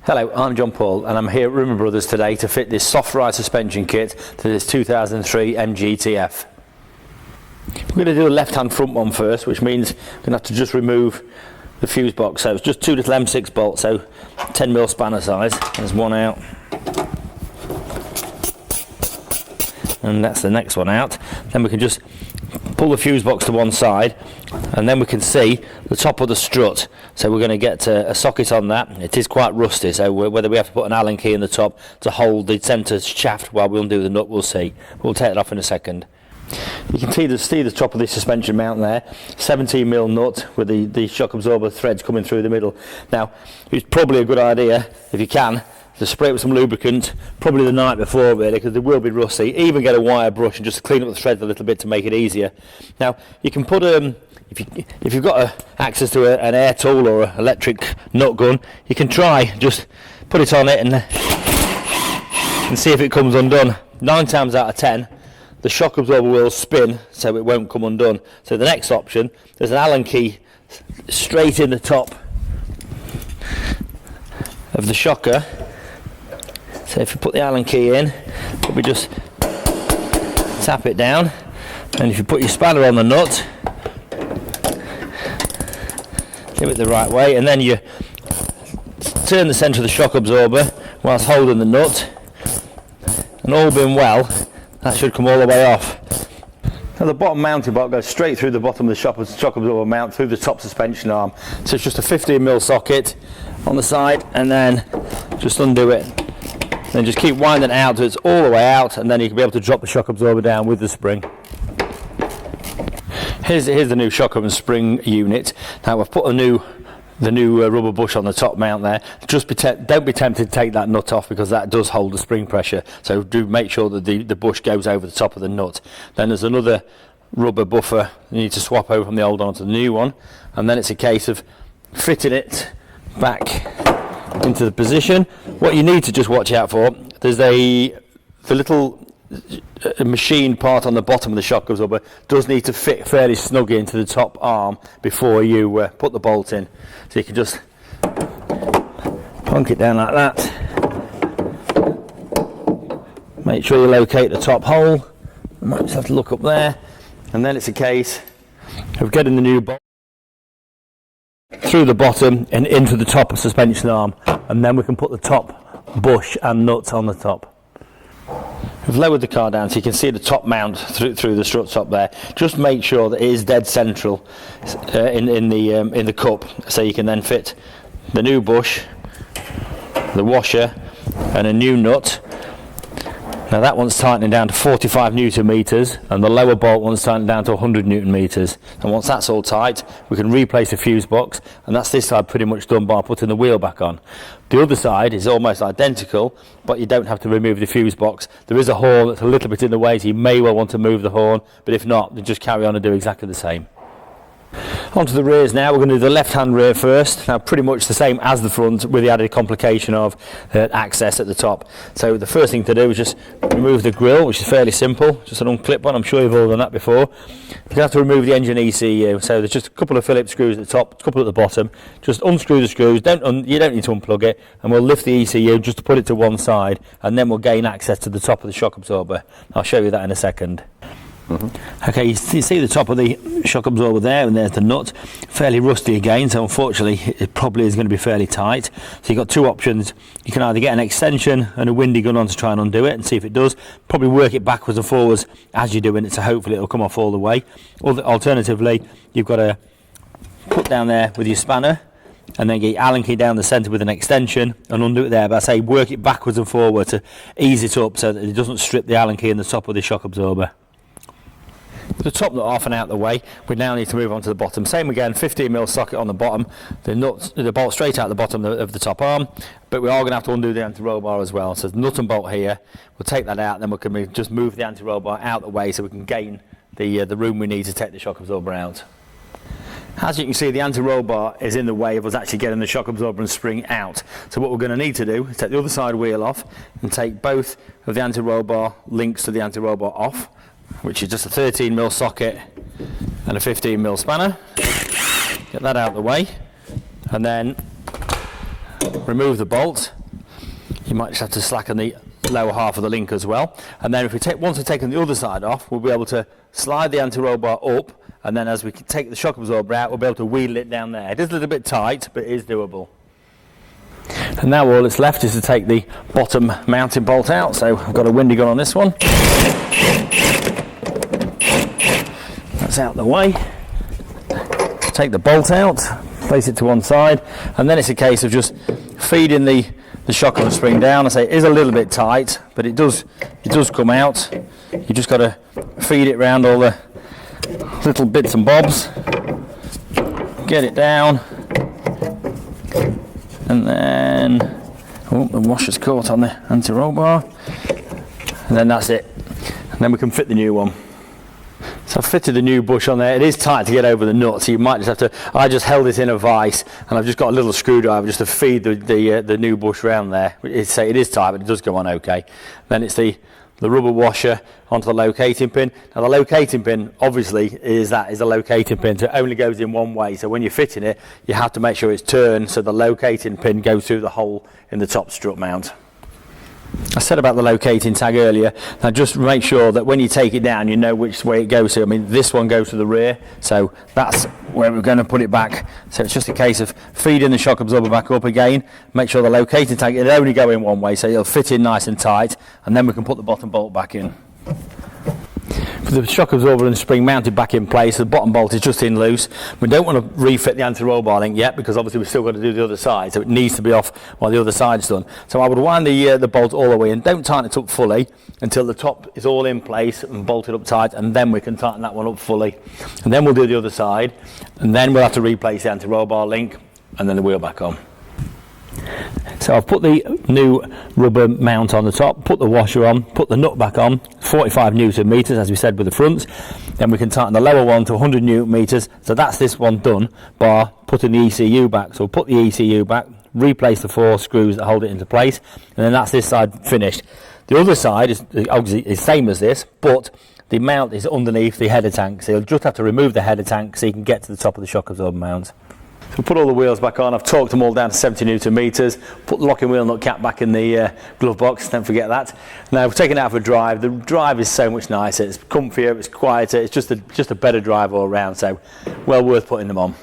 Hello, I'm John Paul and I'm here at RimmerBros today to fit this Softride suspension kit to this 2003 MGTF. We're going to do a left-hand front one first, which means we're going to have to just remove the fuse box. So it's just two little M6 bolts, so 10mm spanner size. There's one out. And that's the next one out. Then we can just pull the fuse box to one side and then we can see the top of the strut, so we're going to get a socket on that. It is quite rusty, so whether we have to put an Allen key in the top to hold the centre shaft while we undo the nut, we'll see. We'll take it off in a second. You can see the top of the suspension mount there, 17mm nut with the shock absorber threads coming through the middle. Now it's probably a good idea, if you can, to spray it with some lubricant, probably the night before really, because they will be rusty. Even get a wire brush and just clean up the threads a little bit to make it easier. Now you can put if you've got access to an air tool or an electric nut gun, you can try just put it on it and see if it comes undone. 9 times out of 10 the shock absorber will spin, so it won't come undone. So the next option, there's an Allen key straight in the top of the shocker. So if you put the Allen key in, we just tap it down, and if you put your spanner on the nut, do it the right way, and then you turn the centre of the shock absorber whilst holding the nut, and all being well, that should come all the way off. Now the bottom mounting block goes straight through the bottom of the shock absorber mount through the top suspension arm. So it's just a 15mm socket on the side, and then just undo it. Then just keep winding it out so it's all the way out, and then you can be able to drop the shock absorber down with the spring. Here's the new shock and spring unit. Now I've put the new rubber bush on the top mount there. Just don't be tempted to take that nut off, because that does hold the spring pressure. So do make sure that the bush goes over the top of the nut. Then there's another rubber buffer you need to swap over from the old one to the new one, and then it's a case of fitting it back into the position. What you need to just watch out for, there's the little machine part on the bottom of the shock absorber does need to fit fairly snug into the top arm before you put the bolt in. So you can just plonk it down like that. Make sure you locate the top hole. You might just have to look up there, and then it's a case of getting the new bolt through the bottom and into the top of the suspension arm, and then we can put the top bush and nuts on the top. We've lowered the car down so you can see the top mount through the strut top there. Just make sure that it is dead central in the cup, so you can then fit the new bush, the washer, and a new nut. Now that one's tightening down to 45 Newton meters, and the lower bolt one's tightening down to 100 Newton meters. And once that's all tight, we can replace the fuse box, and that's this side pretty much done by putting the wheel back on. The other side is almost identical, but you don't have to remove the fuse box. There is a horn that's a little bit in the way, so you may well want to move the horn, but if not, then just carry on and do exactly the same. Onto the rears now. We're going to do the left-hand rear first. Now pretty much the same as the front, with the added complication of access at the top. So the first thing to do is just remove the grille, which is fairly simple, just an unclip one. I'm sure you've all done that before. You have to remove the engine ECU, so there's just a couple of Phillips screws at the top, a couple at the bottom. Just unscrew the screws, you don't need to unplug it, and we'll lift the ECU just to put it to one side, and then we'll gain access to the top of the shock absorber. I'll show you that in a second. Okay, you see the top of the shock absorber there, and there's the nut. Fairly rusty again, so unfortunately it probably is going to be fairly tight. So you've got two options. You can either get an extension and a windy gun on to try and undo it and see if it does. Probably work it backwards and forwards as you're doing it, so hopefully it'll come off all the way. Or alternatively, you've got to put down there with your spanner and then get your Allen key down the centre with an extension and undo it there. But I say work it backwards and forward to ease it up so that it doesn't strip the Allen key in the top of the shock absorber. With the top nut off and out the way, we now need to move on to the bottom. Same again, 15mm socket on the bottom, the bolt straight out the bottom of the top arm, but we are going to have to undo the anti-roll bar as well. So the nut and bolt here, we'll take that out, then we can just move the anti-roll bar out the way so we can gain the room we need to take the shock absorber out. As you can see, the anti-roll bar is in the way of us actually getting the shock absorber and spring out. So what we're going to need to do is take the other side wheel off and take both of the anti-roll bar links to the anti-roll bar off, which is just a 13mm socket and a 15mm spanner. Get that out of the way, and then remove the bolt, you might just have to slacken the lower half of the link as well. And then if we once we've taken the other side off, we'll be able to slide the anti-roll bar up, and then as we take the shock absorber out, we'll be able to wheel it down there. It is a little bit tight, but it is doable. And now all that's left is to take the bottom mounting bolt out. So I've got a windy gun on this one. That's out the way. Take the bolt out, place it to one side, and then it's a case of just feeding the shock of the spring down. I say it is a little bit tight, but it does come out. You just got to feed it around all the little bits and bobs, get it down, and then the washer's caught on the anti-roll bar, and then that's it, and then we can fit the new one. So I've fitted the new bush on there. It is tight to get over the nut, so you might just have to, I just held it in a vise, and I've just got a little screwdriver just to feed the new bush round there. It is tight, but it does go on okay. Then it's the rubber washer onto the locating pin. Now the locating pin obviously is a locating pin, so it only goes in one way. So when you're fitting it, you have to make sure it's turned so the locating pin goes through the hole in the top strut mount. I said about the locating tag earlier. Now just make sure that when you take it down, you know which way it goes to. I mean, this one goes to the rear, so that's where we're going to put it back. So it's just a case of feeding the shock absorber back up again. Make sure the locating tag, it'll only go in one way, so it'll fit in nice and tight, and then we can put the bottom bolt back in. With the shock absorber and spring mounted back in place, the bottom bolt is just in loose. We don't want to refit the anti-roll bar link yet, because obviously we've still got to do the other side, so it needs to be off while the other side's done. So I would wind the bolt all the way in. Don't tighten it up fully until the top is all in place and bolted up tight, and then we can tighten that one up fully. And then we'll do the other side, and then we'll have to replace the anti-roll bar link and then the wheel back on. So I've put the new rubber mount on the top, put the washer on, put the nut back on, 45 newton meters as we said with the fronts. Then we can tighten the lower one to 100 newton meters. So that's this one done, bar putting the ECU back. So we'll put the ECU back, replace the 4 screws that hold it into place, and then that's this side finished. The other side is obviously the same as this, but the mount is underneath the header tank. So you'll just have to remove the header tank so you can get to the top of the shock absorber mount. So we'll put all the wheels back on. I've torqued them all down to 70 newton meters. Put the locking wheel nut cap back in the glove box, don't forget that. Now we've taken it out for a drive. The drive is so much nicer, it's comfier, it's quieter, it's just a better drive all around, so well worth putting them on.